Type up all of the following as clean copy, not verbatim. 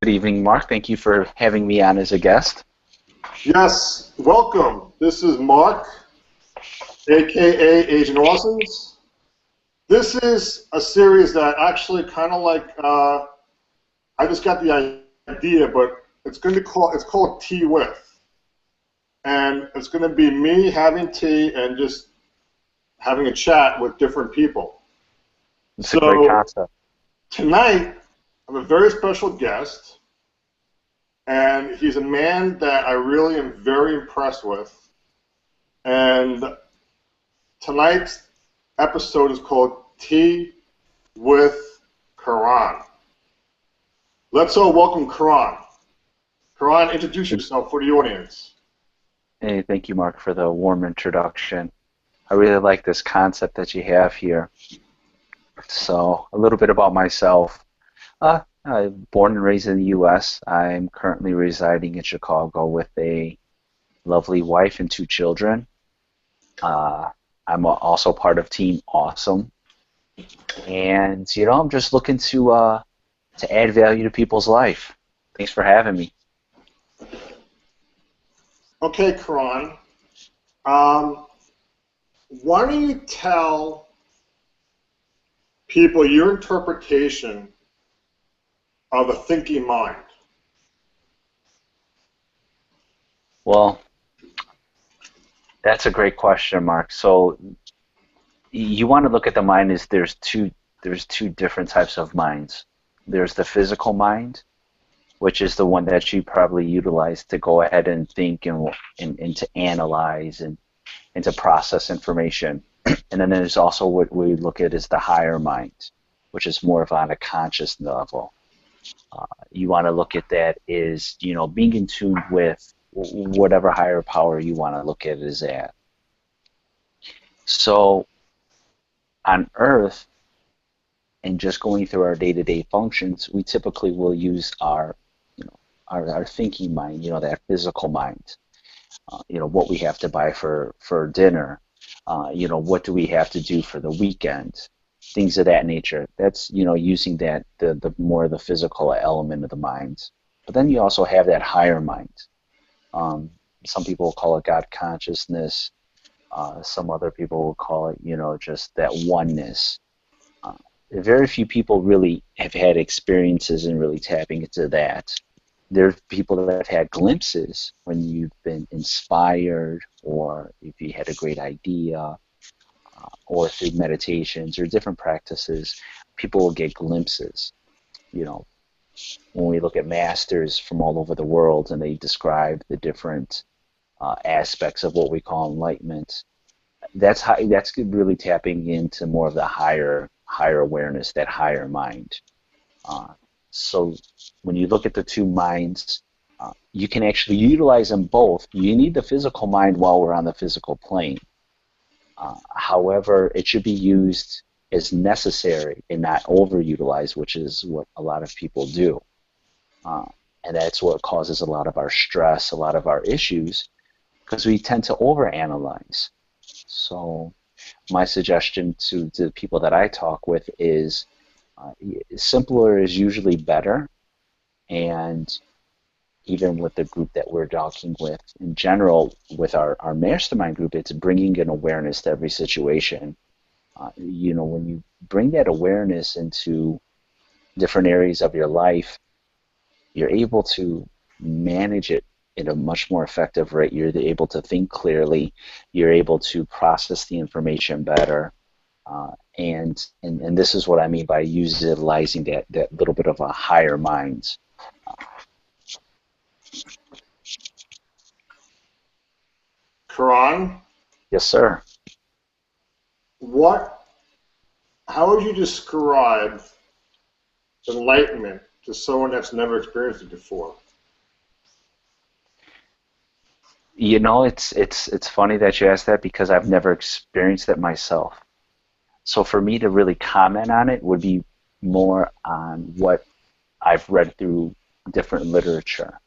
evening, Mark. Thank you for having me on as a guest. Yes, welcome. This is Mark, aka Agent Orsons. This is a series that actually kind of like I just got the idea, but it's called Tea With, and it's going to be me having tea and just having a chat with different people. It's a great concept. Tonight, I have a very special guest, and he's a man that I really am very impressed with. And tonight's episode is called Tea with Kran. Let's all welcome Kran. Kran, introduce yourself for the audience. Hey, thank you, Mark, for the warm introduction. I really like this concept that you have here. So, a little bit about myself. I'm born and raised in the U.S. I'm currently residing in Chicago with a lovely wife and 2 children. I'm also part of Team Awesome. And, I'm just looking to add value to people's life. Thanks for having me. Okay, Kran. Why don't you tell people your interpretation of a thinking mind? Well, that's a great question, Mark. So you want to look at the mind as there's two different types of minds. There's the physical mind, which is the one that you probably utilize to go ahead and think and to analyze and to process information. And then there's also what we look at as the higher mind, which is more of on a conscious level. You want to look at that as, being in tune with whatever higher power you want to look at it as at. So on Earth, and just going through our day-to-day functions, we typically will use our thinking mind, that physical mind. What we have to buy for dinner, what do we have to do for the weekend, things of that nature. That's, using that, the more the physical element of the mind. But then you also have that higher mind. Some people will call it God consciousness. Some other people will call it, just that oneness. Very few people really have had experiences in really tapping into that. There are people that have had glimpses when you've been inspired, or if you had a great idea, or through meditations or different practices, people will get glimpses. When we look at masters from all over the world and they describe the different aspects of what we call enlightenment, that's really tapping into more of the higher awareness, that higher mind. So when you look at the two minds, you can actually utilize them both. You need the physical mind while we're on the physical plane. However, it should be used as necessary and not overutilized, which is what a lot of people do. And that's what causes a lot of our stress, a lot of our issues, because we tend to overanalyze. So my suggestion to the people that I talk with is simpler is usually better. And even with the group that we're talking with in general, with our mastermind group, it's bringing an awareness to every situation. When you bring that awareness into different areas of your life, you're able to manage it in a much more effective rate. You're able to think clearly. You're able to process the information better. And this is what I mean by utilizing that little bit of a higher mind. Kran? Yes, sir. How would you describe enlightenment to someone that's never experienced it before? It's funny that you asked that, because I've never experienced it myself. So for me to really comment on it would be more on what I've read through different literature.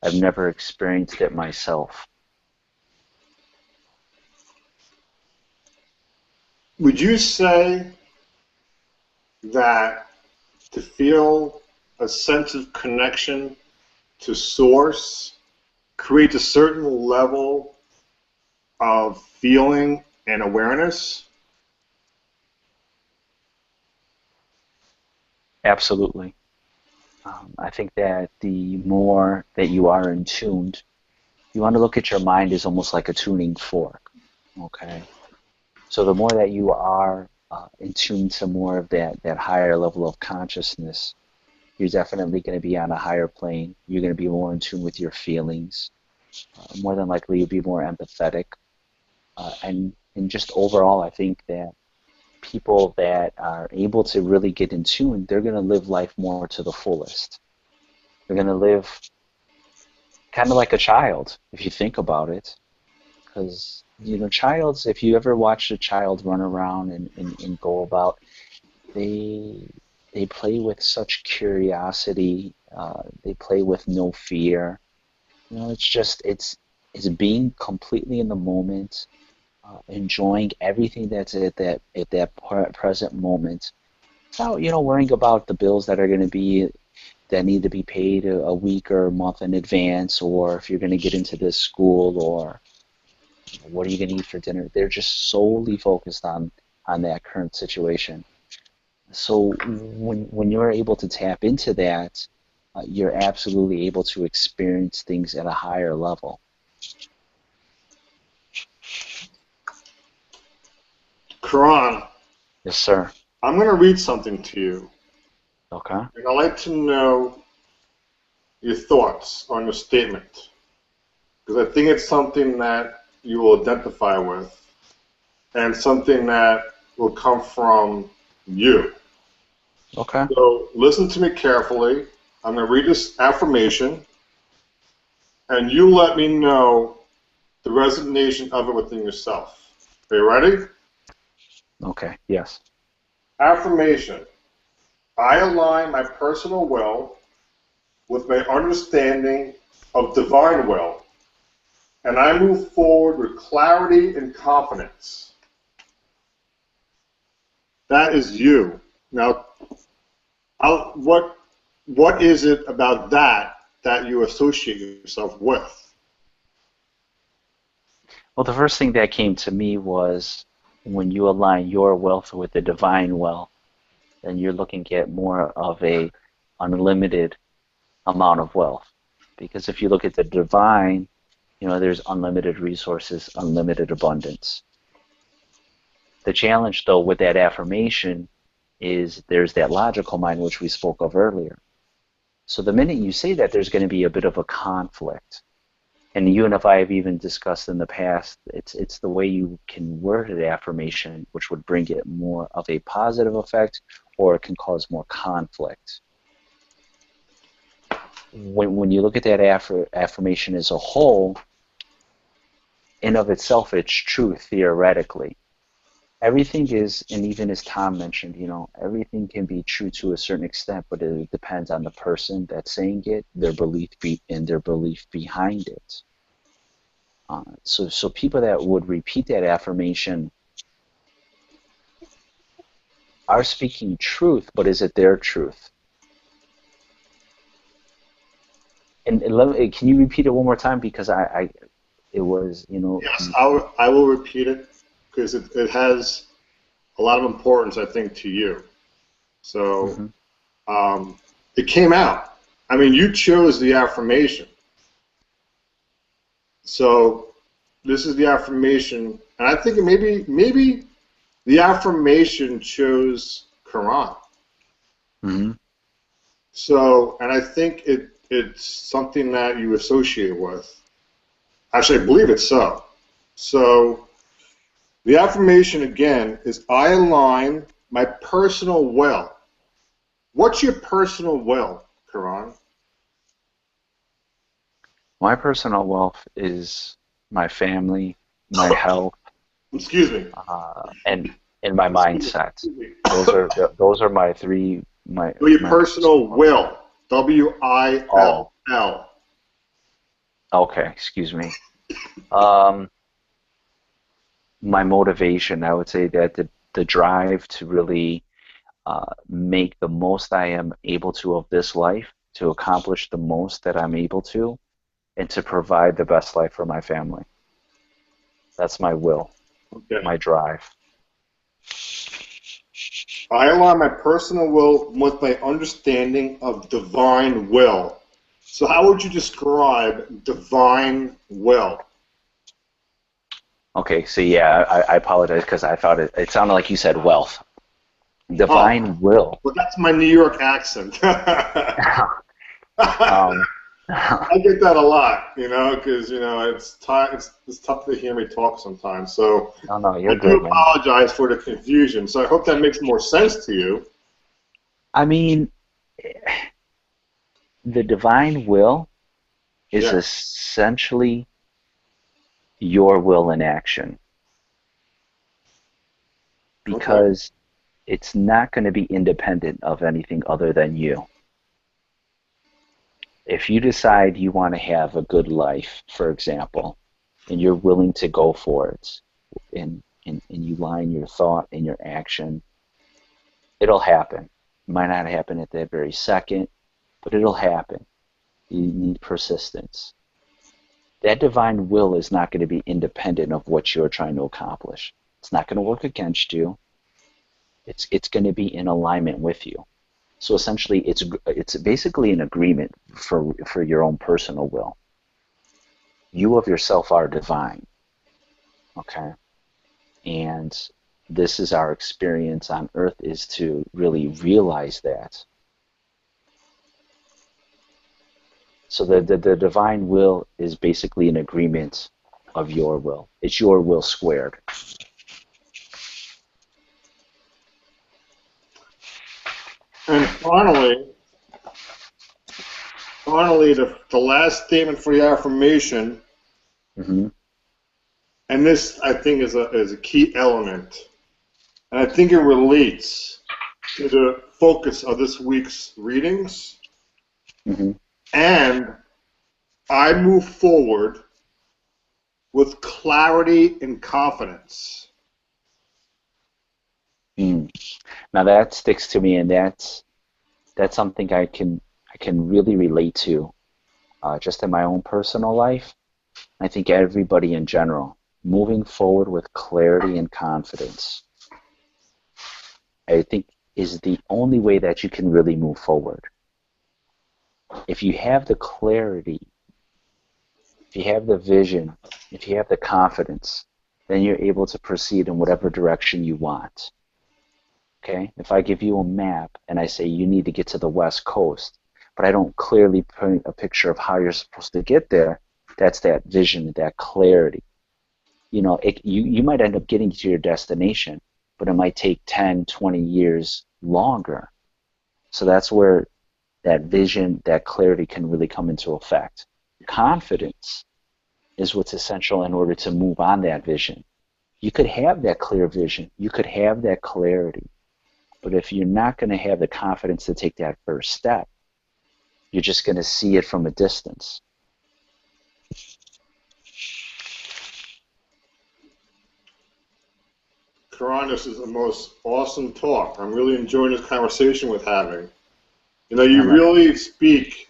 I've never experienced it myself. Would you say that to feel a sense of connection to source, creates a certain level of feeling and awareness. Absolutely. I think that the more that you are in tuned, you want to look at your mind as almost like a tuning fork. Okay. So the more that you are in tune to more of that higher level of consciousness, you're definitely going to be on a higher plane. You're going to be more in tune with your feelings. More than likely, you'll be more empathetic. And just overall, I think that people that are able to really get in tune, they're going to live life more to the fullest. They're going to live kind of like a child, if you think about it. Because, childs, if you ever watch a child run around and go about, they they play with such curiosity. They play with no fear. It's just it's being completely in the moment, enjoying everything that's at that present moment. Without worrying about the bills that need to be paid a week or a month in advance, or if you're going to get into this school, or what are you going to eat for dinner. They're just solely focused on that current situation. So when you're able to tap into that, you're absolutely able to experience things at a higher level. Kran, Yes, sir. I'm going to read something to you, Okay. and I'd like to know your thoughts on your statement, because I think it's something that you will identify with, and something that will come from you. Okay. So listen to me carefully. I'm going to read this affirmation, and you let me know the resonation of it within yourself. Are you ready? Okay. Yes. Affirmation. I align my personal will with my understanding of divine will, and I move forward with clarity and confidence. That is you. Now, what is it about that you associate yourself with? Well, the first thing that came to me was when you align your wealth with the divine wealth, then you're looking at more of a unlimited amount of wealth. Because if you look at the divine, there's unlimited resources, unlimited abundance. The challenge, though, with that affirmation is there's that logical mind, which we spoke of earlier. So the minute you say that, there's going to be a bit of a conflict. And you and I have even discussed in the past, it's the way you can word an affirmation, which would bring it more of a positive effect, or it can cause more conflict. When you look at that affirmation as a whole, in of itself, it's true theoretically. Everything is, and even as Tom mentioned, everything can be true to a certain extent, but it depends on the person that's saying it, and their belief behind it. So people that would repeat that affirmation are speaking truth, but is it their truth? And can you repeat it one more time, because it was, Yes, I will repeat it because it has a lot of importance, I think, to you. So hmm it came out. I mean, you chose the affirmation. So this is the affirmation, and I think maybe the affirmation chose Quran. hmm So, and I think it's something that you associate with. Actually, I believe it's so. So the affirmation again is I align my personal will. What's your personal will, Quran? my personal wealth is my family, my health, Excuse me. and my mindset. Excuse me. Those are my three So your my personal personal wealth. will. Oh, WILL. okay, excuse me. Um, my motivation, I would say that the drive to really make the most I am able to of this life, to accomplish the most that I'm able to, and to provide the best life for my family. That's my will, Okay. my drive. I align my personal will with my understanding of divine will. So, how would you describe divine will? Okay, so yeah, I apologize because I thought it sounded like you said wealth. Oh, Divine will. well, that's my New York accent. um, I get that a lot, because it's tough to hear me talk sometimes. So no, no, I you're do good, man. apologize for the confusion. So I hope that makes more sense to you. I mean, the divine will is Yeah. essentially your will in action Okay. because it's not going to be independent of anything other than you. If you decide you want to have a good life, for example, and you're willing to go for it, and you line your thought and your action, it'll happen. It might not happen at that very second, but it'll happen. You need persistence. That divine will is not going to be independent of what you're trying to accomplish. It's not going to work against you. It's going to be in alignment with you. So essentially, it's basically an agreement for your own personal will. You of yourself are divine, okay? And this is our experience on earth, is to really realize that. So the divine will is basically an agreement of your will. It's your will squared. And finally, the last statement for the affirmation, Hmm. and this I think is a key element, and I think it relates to the focus of this week's readings. Hmm. And I move forward with clarity and confidence. Mm. Now that sticks to me, and that's something I can really relate to, just in my own personal life. I think everybody in general, moving forward with clarity and confidence, I think is the only way that you can really move forward. If you have the clarity, if you have the vision, if you have the confidence, then you're able to proceed in whatever direction you want. Okay? If I give you a map and I say you need to get to the West Coast, but I don't clearly paint a picture of how you're supposed to get there, that's that vision, that clarity. You might end up getting to your destination, but it might take 10, 20 years longer. So that's where that vision, that clarity can really come into effect. Confidence is what's essential in order to move on that vision. You could have that clear vision, you could have that clarity, but if you're not going to have the confidence to take that first step, you're just going to see it from a distance. Karan, this is the most awesome talk. I'm really enjoying this conversation with having. You I'm really speak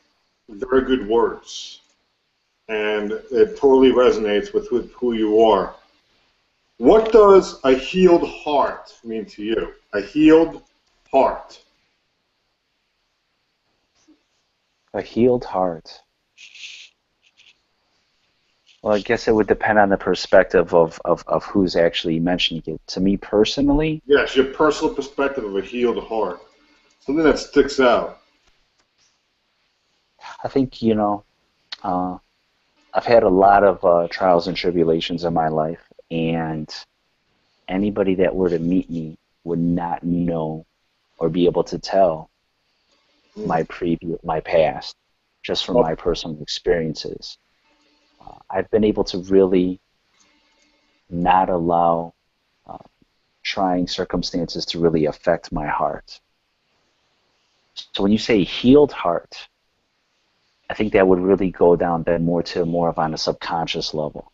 very good words, and it totally resonates with who you are. What does a healed heart mean to you? A healed heart. a healed heart. Well, I guess it would depend on the perspective of who's actually mentioning it. To me personally, Yes, your personal perspective of a healed heart. Something that sticks out. I think, uh, I've had a lot of trials and tribulations in my life, and anybody that were to meet me would not know or be able to tell my past, just from my personal experiences. I've been able to really not allow uh, trying circumstances to really affect my heart. So when you say healed heart, I think that would really go down then more of on a subconscious level.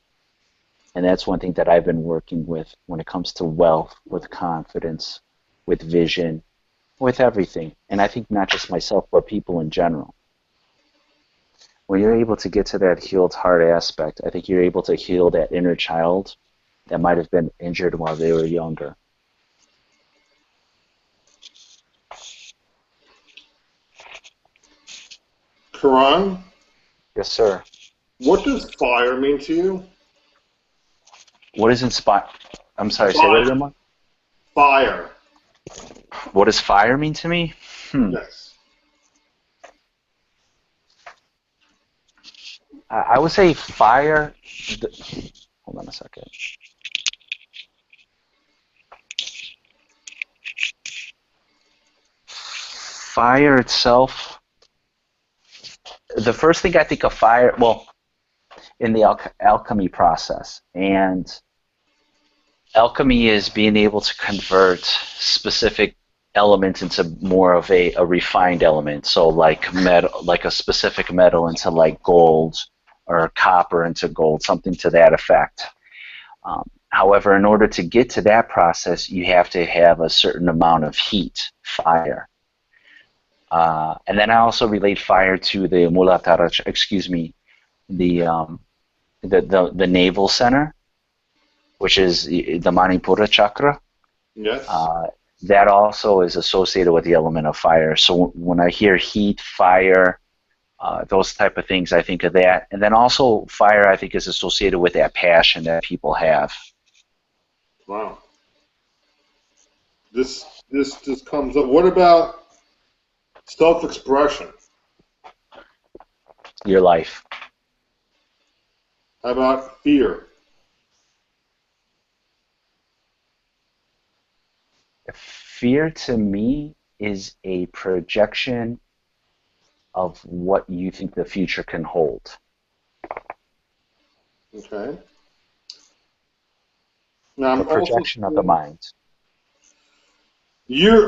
And that's one thing that I've been working with when it comes to wealth, with confidence, with vision. with everything. And I think not just myself, but people in general. When you're able to get to that healed heart aspect, I think you're able to heal that inner child that might have been injured while they were younger. Kiran, Yes, sir. what does fire mean to you? What is inspire? I'm sorry, say that Fire. again, Mark. Fire. What does fire mean to me? Yes. I would say fire. Hold on a second. Fire itself. The first thing I think of fire, well, in the alchemy process, and alchemy is being able to convert specific elements into more of a refined element. So like metal, like a specific metal into like gold, or copper into gold, something to that effect. However, in order to get to that process, you have to have a certain amount of heat, fire. And then I also relate fire to the Mulatara, excuse me, the, the navel center, which is the Manipura chakra. Yes. Uh, that also is associated with the element of fire. So when I hear heat, fire, those type of things, I think of that. And then also fire, I think, is associated with that passion that people have. Wow. This comes up. What about self-expression? Your life. How about fear? Fear to me is a projection of what you think the future can hold. Okay. Now A I'm also projection of the seeing mind.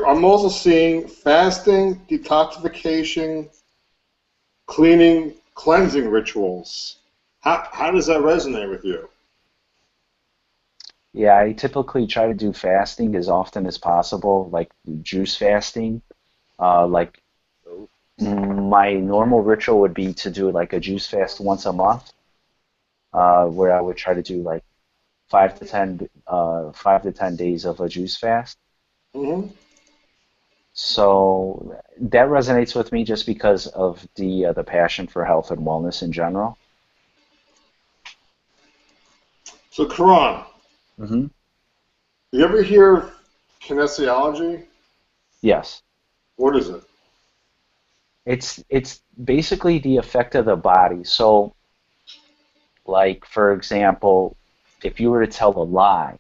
I'm also seeing fasting, detoxification, cleaning, cleansing rituals. How does that resonate with you? Yeah, I typically try to do fasting as often as possible, like juice fasting. Like my normal ritual would be to do like a juice fast once a month, where I would try to do like 5 to 10 days of a juice fast. Hmm. So that resonates with me just because of the passion for health and wellness in general. So, Quran, Hmm. you ever hear of kinesiology? Yes, What is it? it's basically the effect of the body. So, like for example, if you were to tell a lie,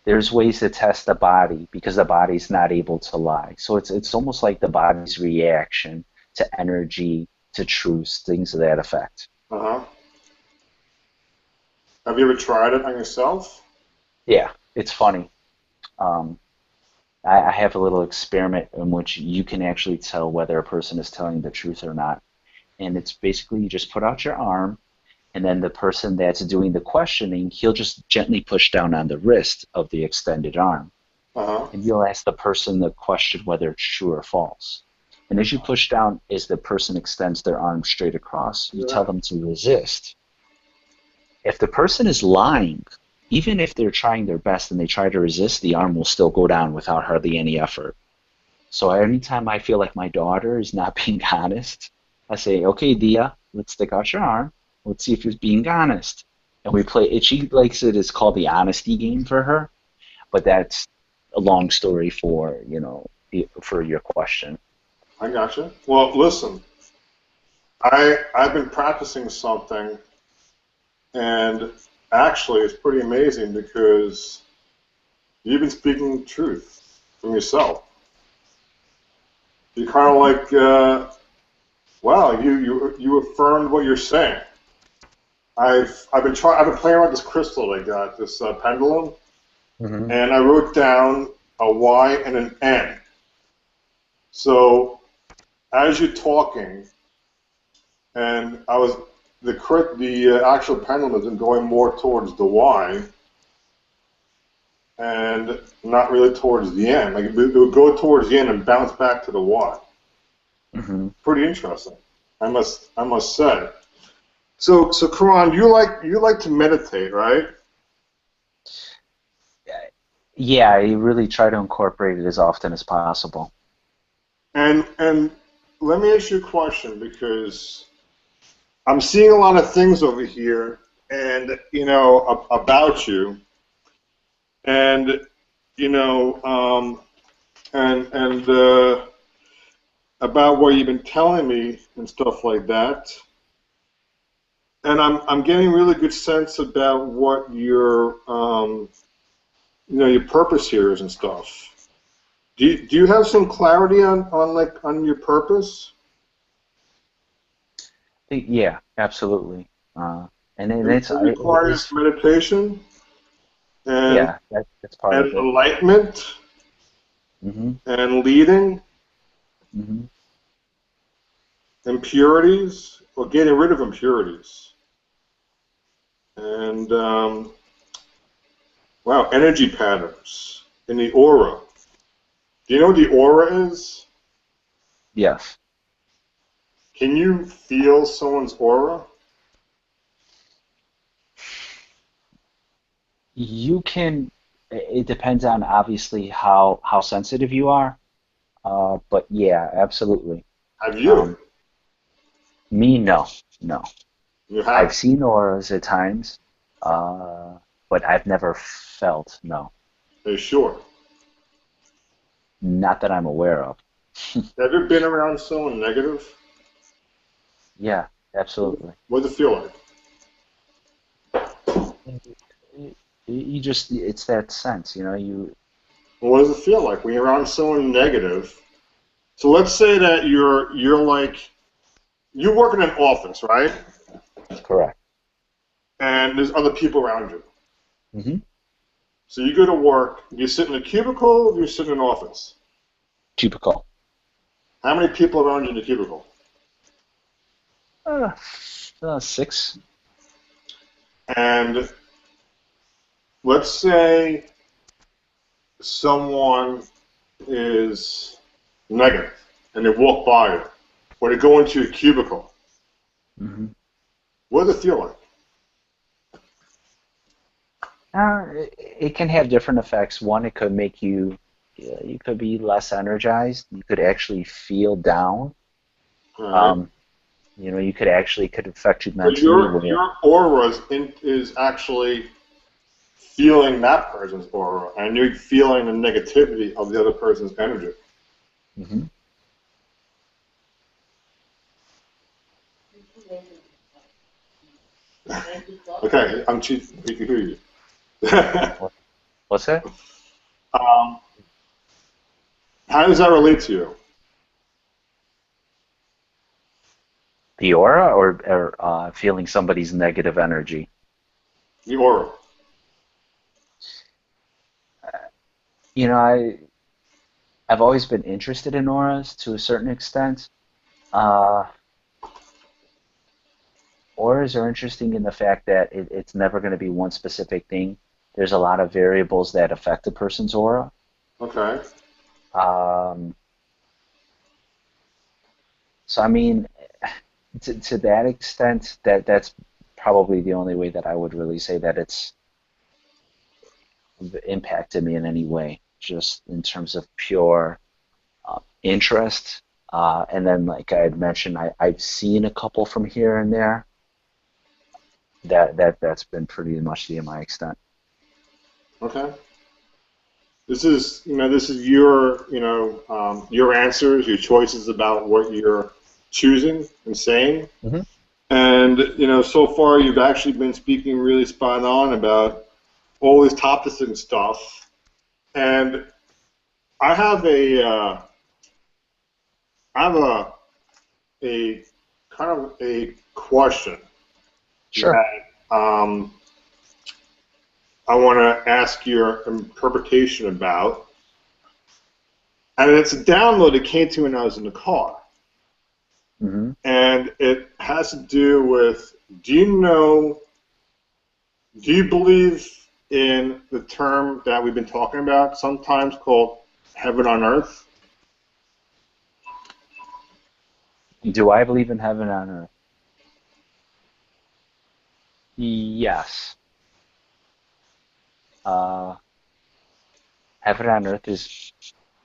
there's ways to test the body because the body's not able to lie. So it's almost like the body's reaction to energy, to truths, things of that effect. Uh-huh. Have you ever tried it on yourself? Yeah, it's funny. Um, I have a little experiment in which you can actually tell whether a person is telling the truth or not. And it's basically you just put out your arm, and then the person that's doing the questioning, he'll just gently push down on the wrist of the extended arm. Uh-huh. And you'll ask the person the question whether it's true or false. And as you push down, as the person extends their arm straight across, you tell Yeah. them to resist. If the person is lying, even if they're trying their best and they try to resist, the arm will still go down without hardly any effort. So anytime I feel like my daughter is not being honest, I say, okay, Dia, let's stick out your arm. Let's see if you're being honest. And we play it. She likes it. It's called the honesty game for her. But that's a long story for, for your question. I gotcha. Well, listen, I've been practicing something, and actually, it's pretty amazing because you've been speaking truth from yourself. You kind of like, wow, you affirmed what you're saying. I've been playing around with this crystal I got, this pendulum, Hmm. and I wrote down a Y and an N. So as you're talking, and the actual pendulum has been going more towards the Y, and not really towards the end. Like it would go towards the end and bounce back to the Y. Hmm. Pretty interesting, I must say. So Karan, you like to meditate, right? Yeah, I really try to incorporate it as often as possible. And let me ask you a question because I'm seeing a lot of things over here, and about you, and you know, and about what you've been telling me and stuff like that. And I'm getting really good sense about what your purpose here is and stuff. Do you have some clarity on your purpose? Yeah, absolutely. And then And it's it it requires is meditation and yeah, that's part and of it. enlightenment Hmm. and leading Hmm. impurities or getting rid of impurities and wow, energy patterns in the aura. Do you know what the aura is? Yes. Can you feel someone's aura? You can. It depends on obviously how sensitive you are. But yeah, absolutely. Have you? Um, Me, no, no. You I've have? seen auras at times, uh, but I've never felt, no, Are you sure? not that I'm aware of. Have you been around someone negative? Yeah, absolutely. What does it feel like? You just, it's that sense, you, What does it feel like when you're around someone negative? So let's say that you're like you work in an office, right? correct. And there's other people around you. Hmm. So you go to work, you sit in a cubicle, you sit in an office. Cubicle. How many people around you in the cubicle? Uh, 6. And let's say someone is negative and they walk by you, or they go into a cubicle. Hmm. What does it feel like? It can have different effects. One, it could make you, yeah, you could be less energized. You could actually feel down. All right. Um, you could actually could affect you So mentally your where, your aura is actually feeling that person's aura, and you're feeling the negativity of the other person's energy. hmm. Okay, I'm cheating. We can hear you. What's that? um, how does that relate to you? The aura or feeling somebody's negative energy? The aura. You know, I've always been interested in auras to a certain extent. Uh, Auras are interesting in the fact that it's never going to be one specific thing. There's a lot of variables that affect a person's aura. Okay. Um, so I mean, to that extent, that's probably the only way that I would really say that it's impacted me in any way, just in terms of pure interest. And then, like I had mentioned, I've seen a couple from here and there. That's been pretty much the my extent. Okay. This is your answers, your choices about what you're choosing and saying. Hmm. And so far you've actually been speaking really spot on about all these topics and stuff. And I have a kind of a question Sure. that I want to ask your interpretation about. And it's a download that came to me when I was in the car. Hmm. And it has to do with do you believe in the term that we've been talking about, sometimes called heaven on earth? Do I believe in heaven on earth? Yes. Uh, Heaven on earth is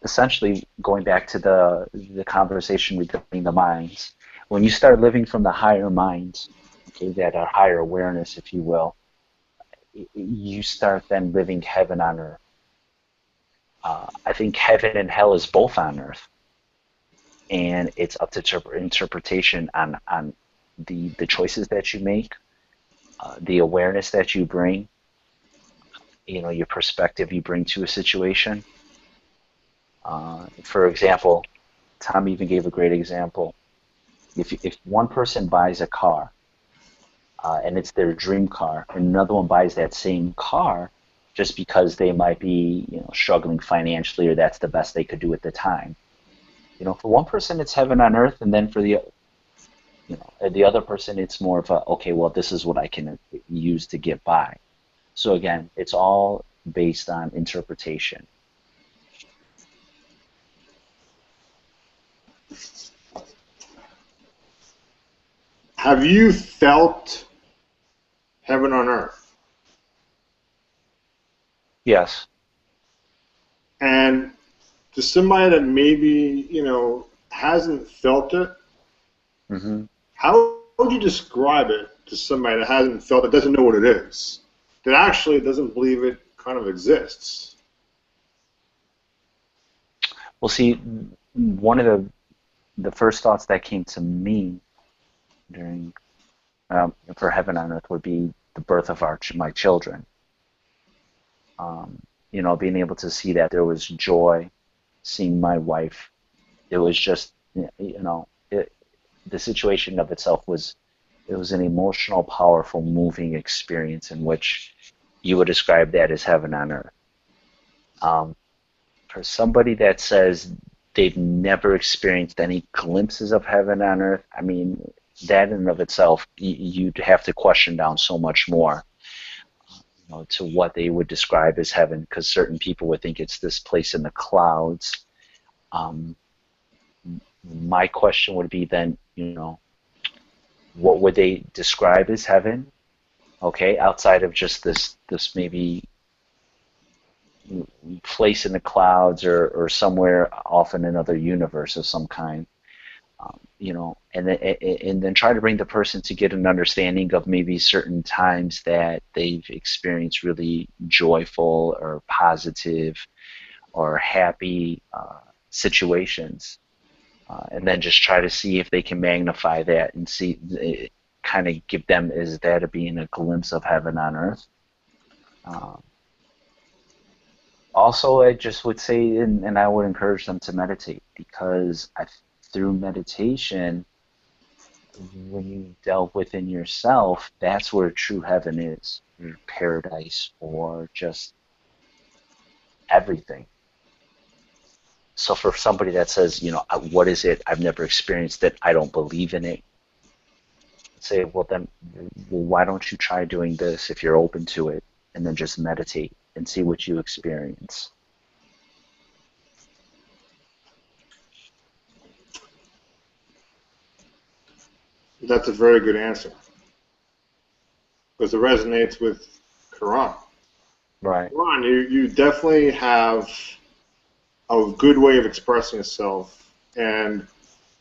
essentially going back to the conversation regarding the minds. When you start living from the higher minds, okay, that are higher awareness, if you will, you start then living heaven on earth. I think heaven and hell is both on earth, and it's up to interpretation on the choices that you make, the awareness that you bring, your perspective you bring to a situation. For example, Tom even gave a great example. If one person buys a car and it's their dream car, and another one buys that same car just because they might be struggling financially or that's the best they could do at the time. For one person it's heaven on earth, and then for the other person it's more of a, okay, well, this is what I can use to get by. So again, it's all based on interpretation. Have you felt heaven on earth? Yes. And to somebody that maybe, hasn't felt it, Hmm. how would you describe it to somebody that hasn't felt it, doesn't know what it is, that actually doesn't believe it kind of exists? Well, see, one of the first thoughts that came to me during for heaven on earth would be the birth of my children. Being able to see that there was joy, seeing my wife. It was just, the situation of itself was, it was an emotional, powerful, moving experience in which you would describe that as heaven on earth. Um, for somebody that says they've never experienced any glimpses of heaven on earth, I mean, that in and of itself, you'd have to question down so much more, to what they would describe as heaven, because certain people would think it's this place in the clouds. Um, my question would be then, what would they describe as heaven? Okay, outside of just this maybe place in the clouds or somewhere off in another universe of some kind. And then try to bring the person to get an understanding of maybe certain times that they've experienced really joyful or positive or happy situations, and then just try to see if they can magnify that and see, kind of give them as that being a glimpse of heaven on earth. Um, Also, I just would say, and I would encourage them to meditate, because through meditation, when you delve within yourself, that's where true heaven is, or paradise, or just everything. So for somebody that says, what is it? I've never experienced it. I don't believe in it. Say, well, then, why don't you try doing this if you're open to it, and then just meditate and see what you experience. That's a very good answer because it resonates with Quran. Right. Quran, you definitely have a good way of expressing yourself, and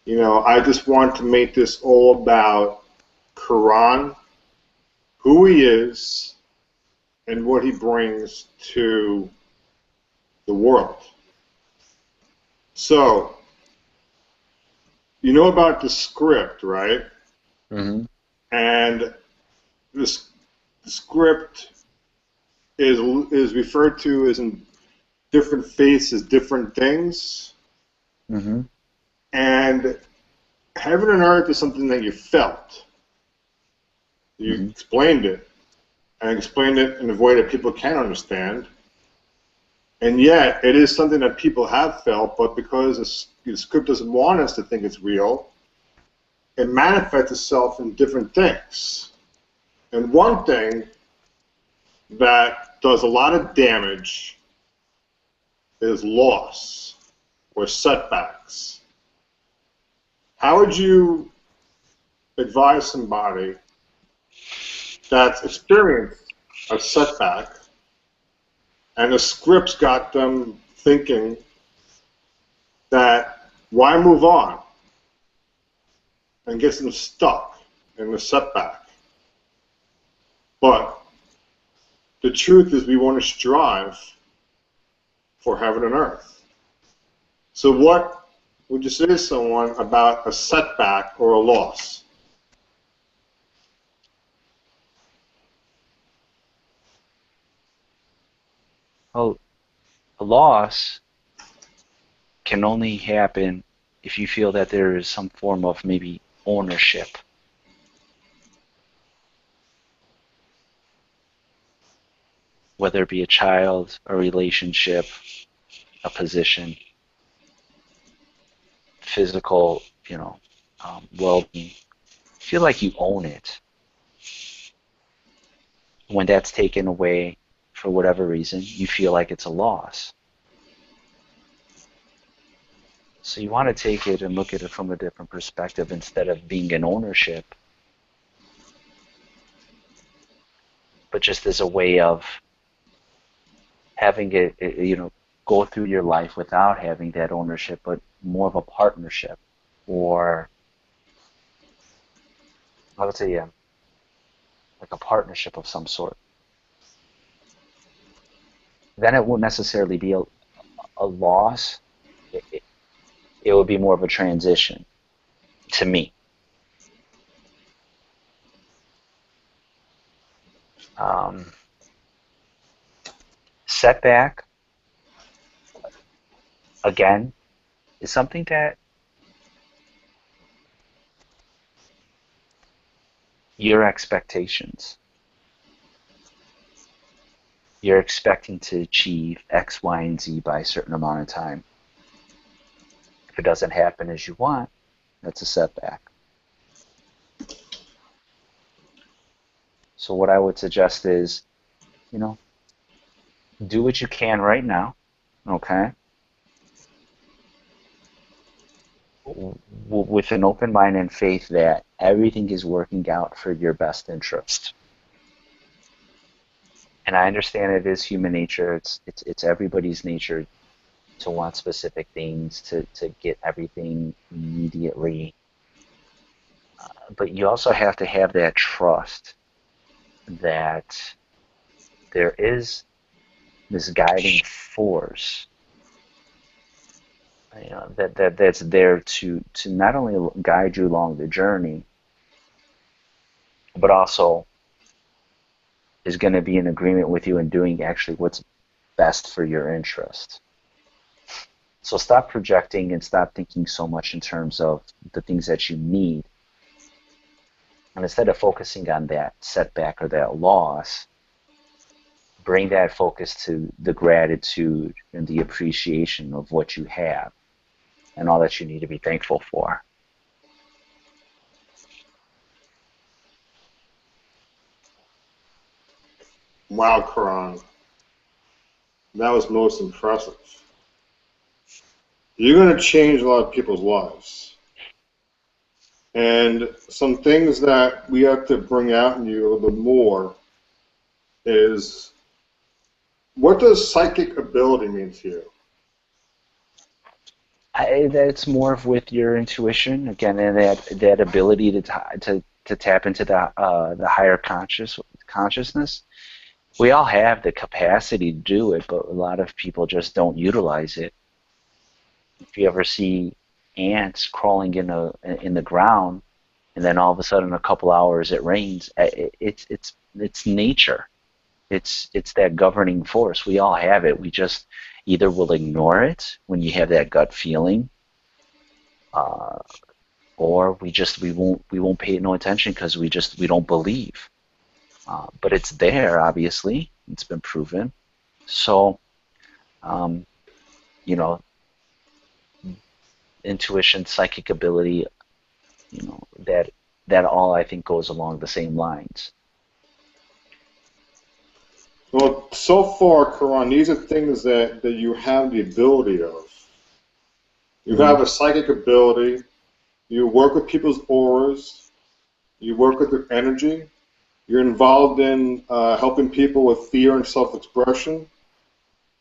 I just want to make this all about Quran, who he is, and what he brings to the world. So, you know about the script, right? Mm-hmm. And this script is referred to as in different faiths as different things. Mm-hmm. And heaven and earth is something that you felt. You Mm-hmm. explained it, and explained it in a way that people can understand. And yet, it is something that people have felt, but because the script doesn't want us to think it's real, it manifests itself in different things. And one thing that does a lot of damage is loss or setbacks. How would you advise somebody that's experienced a setback and the scripts got them thinking that why move on, and gets them stuck in the setback? But the truth is we want to strive for heaven and earth. So what would you say to someone about a setback or a loss? Well, a loss can only happen if you feel that there is some form of maybe ownership. Whether it be a child, a relationship, a position, physical, well-being. Feel like you own it. When that's taken away for whatever reason, you feel like it's a loss. So you want to take it and look at it from a different perspective instead of being an ownership, but just as a way of having it, go through your life without having that ownership, but more of a partnership, or I would say, like a partnership of some sort. Then it won't necessarily be a loss. It would be more of a transition to me. Um, Setback, again, is something that your expectations, you're expecting to achieve X, Y, and Z by a certain amount of time. If it doesn't happen as you want, that's a setback. So what I would suggest is, do what you can right now, okay? With an open mind and faith that everything is working out for your best interest. And I understand it is human nature. It's everybody's nature to want specific things, to get everything immediately. But you also have to have that trust that there is this guiding force, that's there to not only guide you along the journey, but also is going to be in agreement with you in doing actually what's best for your interest. So stop projecting and stop thinking so much in terms of the things that you need. And instead of focusing on that setback or that loss, bring that focus to the gratitude and the appreciation of what you have and all that you need to be thankful for. Wow, Kran, that was most impressive. You're going to change a lot of people's lives. And some things that we have to bring out in you a little bit more is, what does psychic ability mean to you? That's more of with your intuition again, and that ability to tap into the higher consciousness. We all have the capacity to do it, but a lot of people just don't utilize it. If you ever see ants crawling in the ground, and then all of a sudden, a couple hours it rains, it's nature. It's that governing force. We all have it. We just either will ignore it when you have that gut feeling, or we won't pay no attention because we don't believe. But it's there, obviously. It's been proven. So, um, you know, intuition, psychic ability, that all I think goes along the same lines. Well, so far, Karan, these are things that you have the ability of. You Hmm. have a psychic ability. You work with people's auras. You work with their energy. You're involved in helping people with fear and self-expression.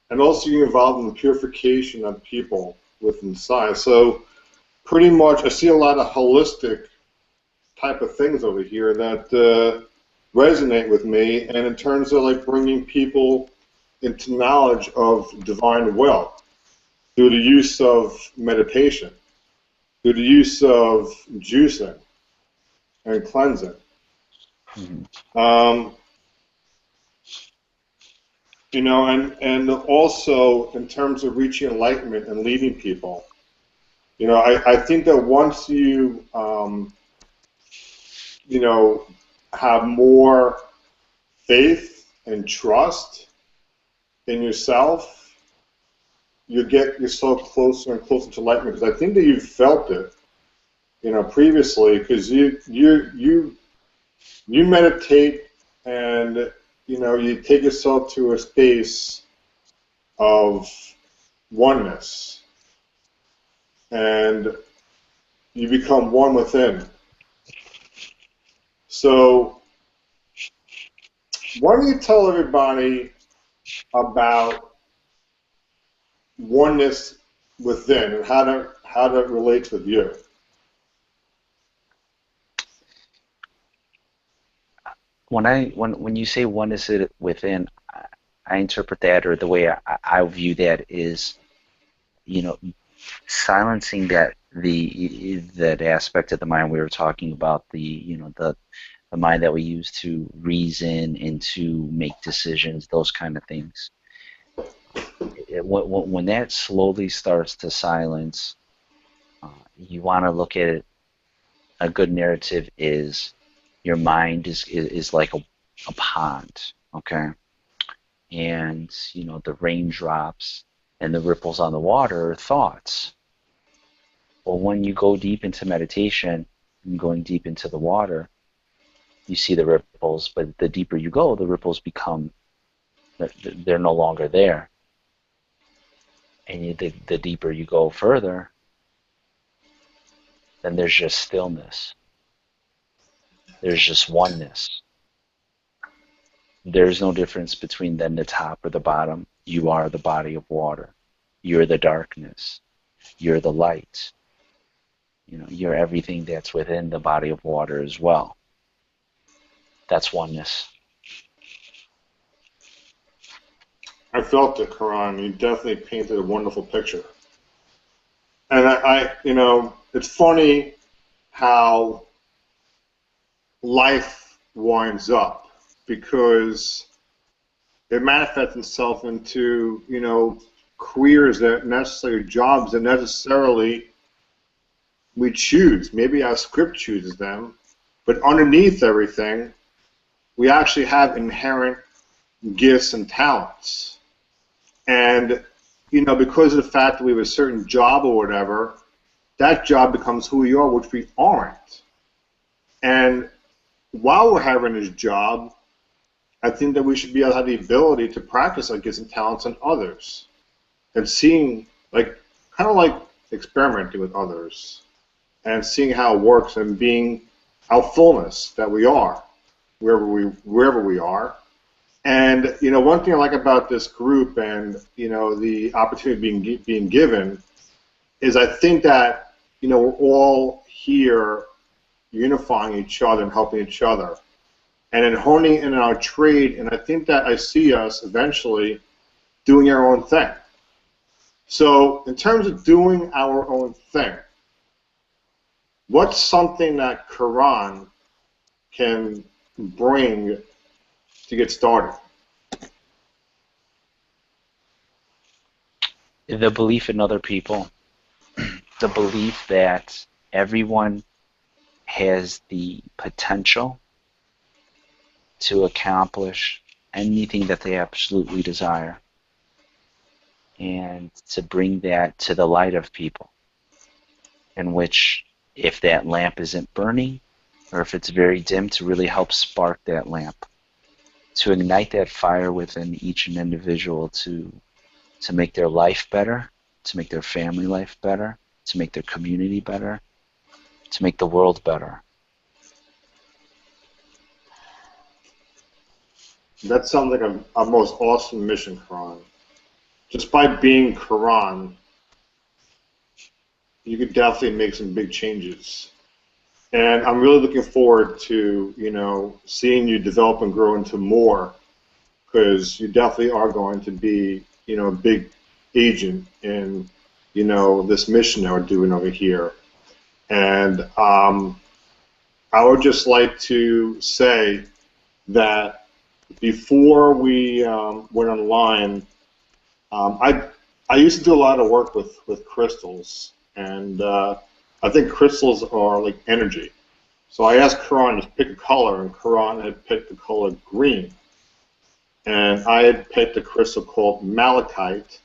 And also you're involved in the purification of people with inside. So pretty much I see a lot of holistic type of things over here that resonate with me, and in terms of like bringing people into knowledge of divine will through the use of meditation, through the use of juicing and cleansing. Hmm. Um, and also in terms of reaching enlightenment and leading people. I think that once you know, have more faith and trust in yourself, you get yourself closer and closer to enlightenment. Because I think that you've felt it, previously, because you meditate and you take yourself to a space of oneness, and you become one within. So why don't you tell everybody about oneness within and how that relates with you? When you say one is it within, I interpret that, or the way I view that is, you know, silencing that aspect of the mind we were talking about, the mind that we use to reason and to make decisions, those kind of things. When that slowly starts to silence, you want to look at it. A good narrative is your mind is like a pond, okay? And the raindrops and the ripples on the water are thoughts. Well, when you go deep into meditation and going deep into the water, you see the ripples, but the deeper you go, the ripples become, they're no longer there. And the deeper you go further, then there's just stillness. There's just oneness. There's no difference between then the top or the bottom. You are the body of water. You're the darkness. You're the light. You're everything that's within the body of water as well. That's oneness. I felt it, Karan. You definitely painted a wonderful picture. And it's funny how life winds up because it manifests itself into, careers that necessarily jobs that necessarily we choose. Maybe our script chooses them, but underneath everything, we actually have inherent gifts and talents. And, because of the fact that we have a certain job or whatever, that job becomes who we are, which we aren't. And while we're having this job, I think that we should be able to have the ability to practice our gifts and talents on others and seeing, like, kind of like experimenting with others and seeing how it works and being our fullness that we are, wherever we are. And one thing I like about this group and the opportunity being given is I think that we're all here unifying each other and helping each other, and then honing in our trade. And I think that I see us eventually doing our own thing. So in terms of doing our own thing, what's something that Quran can bring to get started? The belief in other people, the belief that everyone has the potential to accomplish anything that they absolutely desire, and to bring that to the light of people, in which, if that lamp isn't burning or if it's very dim, to really help spark that lamp. to ignite that fire within each individual to make their life better, to make their family life better, to make their community better, to make the world better. That sounds like a most awesome mission, Kran. Just by being Kran, you could definitely make some big changes. And I'm really looking forward to, seeing you develop and grow into more, because you definitely are going to be, a big agent in, this mission that we're doing over here. And I would just like to say that before we went online, I used to do a lot of work with crystals, and I think crystals are like energy. So I asked Karan to pick a color, and Karan had picked the color green. And I had picked a crystal called malachite,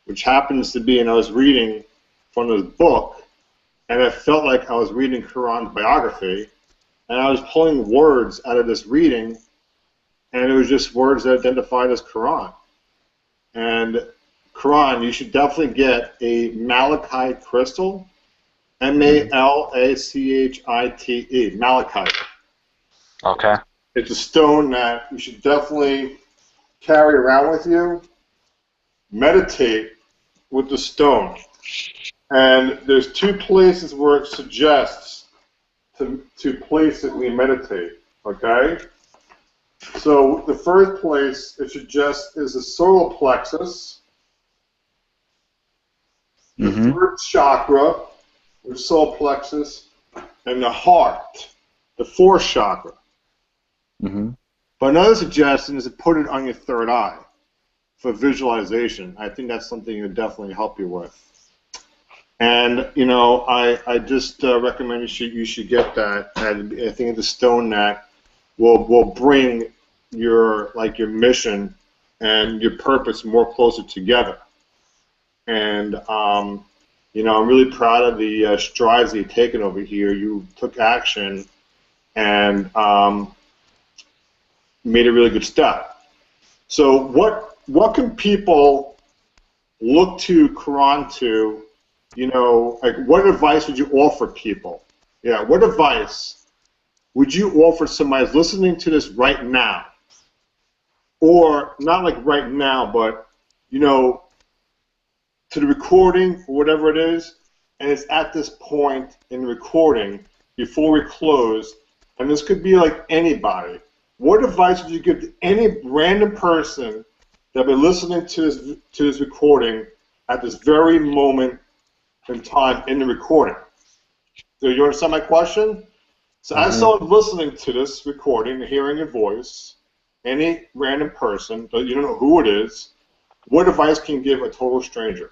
which happens to be, and I was reading from this book, and it felt like I was reading Karan's biography, and I was pulling words out of this reading, and it was just words that identified as Karan. And Karan, you should definitely get a malachite crystal, Malachite, malachite. Okay. It's a stone that you should definitely carry around with you. Meditate with the stone. And there's two places where it suggests to place it when you meditate, okay? So the first place it suggests is the solar plexus, the third chakra, the solar plexus, and the heart, the fourth chakra. But another suggestion is to put it on your third eye for visualization. I think that's something it would definitely help you with. And I just recommend you should get that. And I think it's a stone that will bring your mission and your purpose more closer together. And I'm really proud of the strides that you've taken over here. You took action and made a really good step. So what can people look to Quran to, what advice would you offer people? Yeah, what advice would you offer somebody who's listening to this right now? Or not like right now, but, to the recording or whatever it is, and it's at this point in the recording before we close, and this could be like anybody. What advice would you give to any random person that be listening to this recording at this very moment in time in the recording? So you understand my question? So as someone listening to this recording, hearing your voice, any random person, you don't know who it is, what advice can you give a total stranger?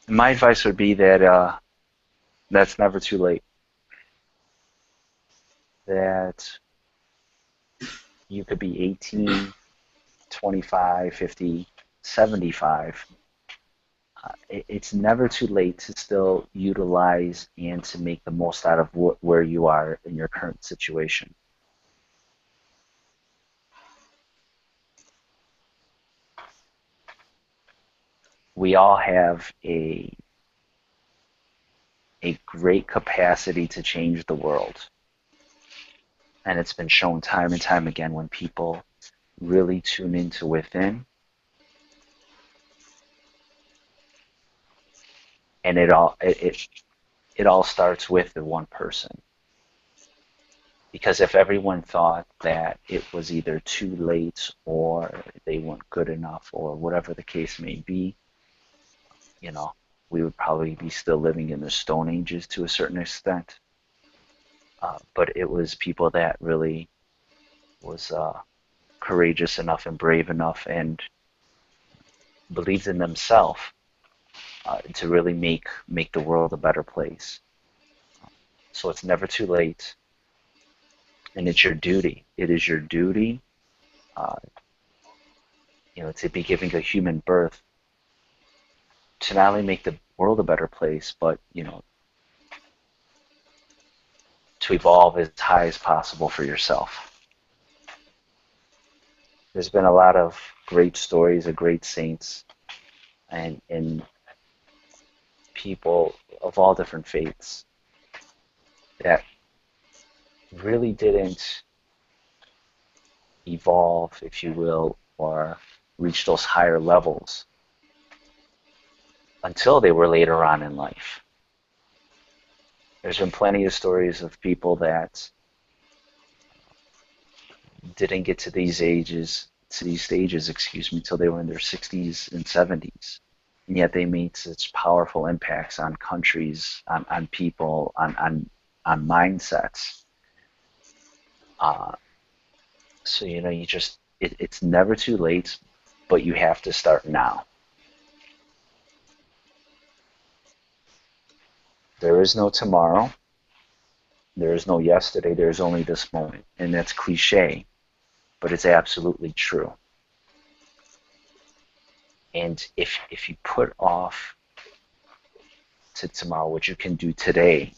My advice would be that that's never too late. That you could be 18, 25, 50, 75. It's never too late to still utilize and to make the most out of where you are in your current situation. We all have a great capacity to change the world. And it's been shown time and time again when people really tune into within, and it all starts with the one person. Because if everyone thought that it was either too late or they weren't good enough or whatever the case may be, we would probably be still living in the Stone Ages to a certain extent. But it was people that really was courageous enough and brave enough and believed in themselves to really make the world a better place. So it's never too late, and it's your duty. It is your duty, to be giving a human birth to not only make the world a better place, but to evolve as high as possible for yourself. There's been a lot of great stories of great saints and people of all different faiths that really didn't evolve, if you will, or reach those higher levels until they were later on in life. There's been plenty of stories of people that didn't get to these stages, till they were in their 60s and 70s. And yet they made such powerful impacts on countries, on people, on mindsets. So it's never too late, but you have to start now. There is no tomorrow. There is no yesterday. There's only this moment. And that's cliche, but it's absolutely true. And if you put off to tomorrow what you can do today,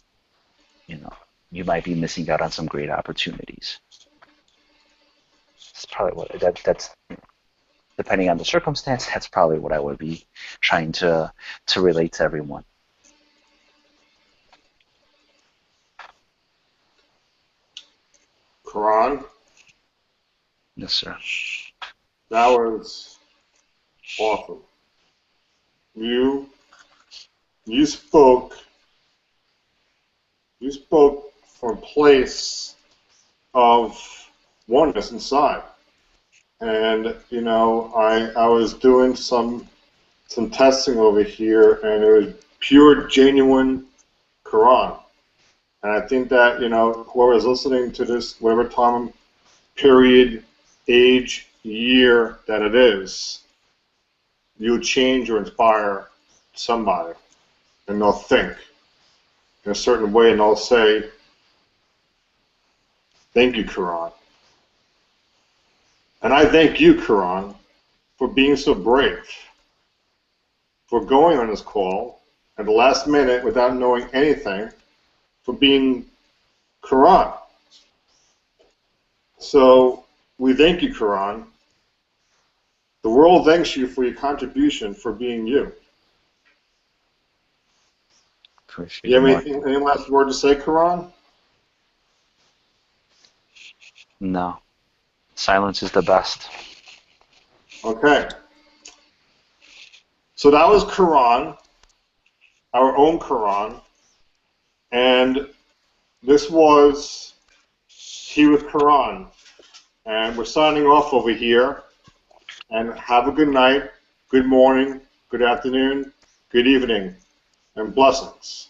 you might be missing out on some great opportunities. That's probably that's depending on the circumstance, that's probably what I would be trying to relate to everyone. Kran, Yes, sir. that was awesome. You spoke from a place of oneness inside. And I was doing some testing over here, and it was pure, genuine Quran. And I think that whoever is listening to this, whatever time, period, age, year that it is, you change or inspire somebody, and they'll think in a certain way, and they'll say, "Thank you, Quran." And I thank you, Quran, for being so brave, for going on this call at the last minute without knowing anything, for being Quran. So we thank you, Quran. The world thanks you for your contribution, for being you. Appreciate You you, have Mark. any last word to say, Quran? No. Silence is the best. Okay. So that was Quran, our own Quran, and this was Tea with Quran. And we're signing off over here. And have a good night, good morning, good afternoon, good evening, and blessings.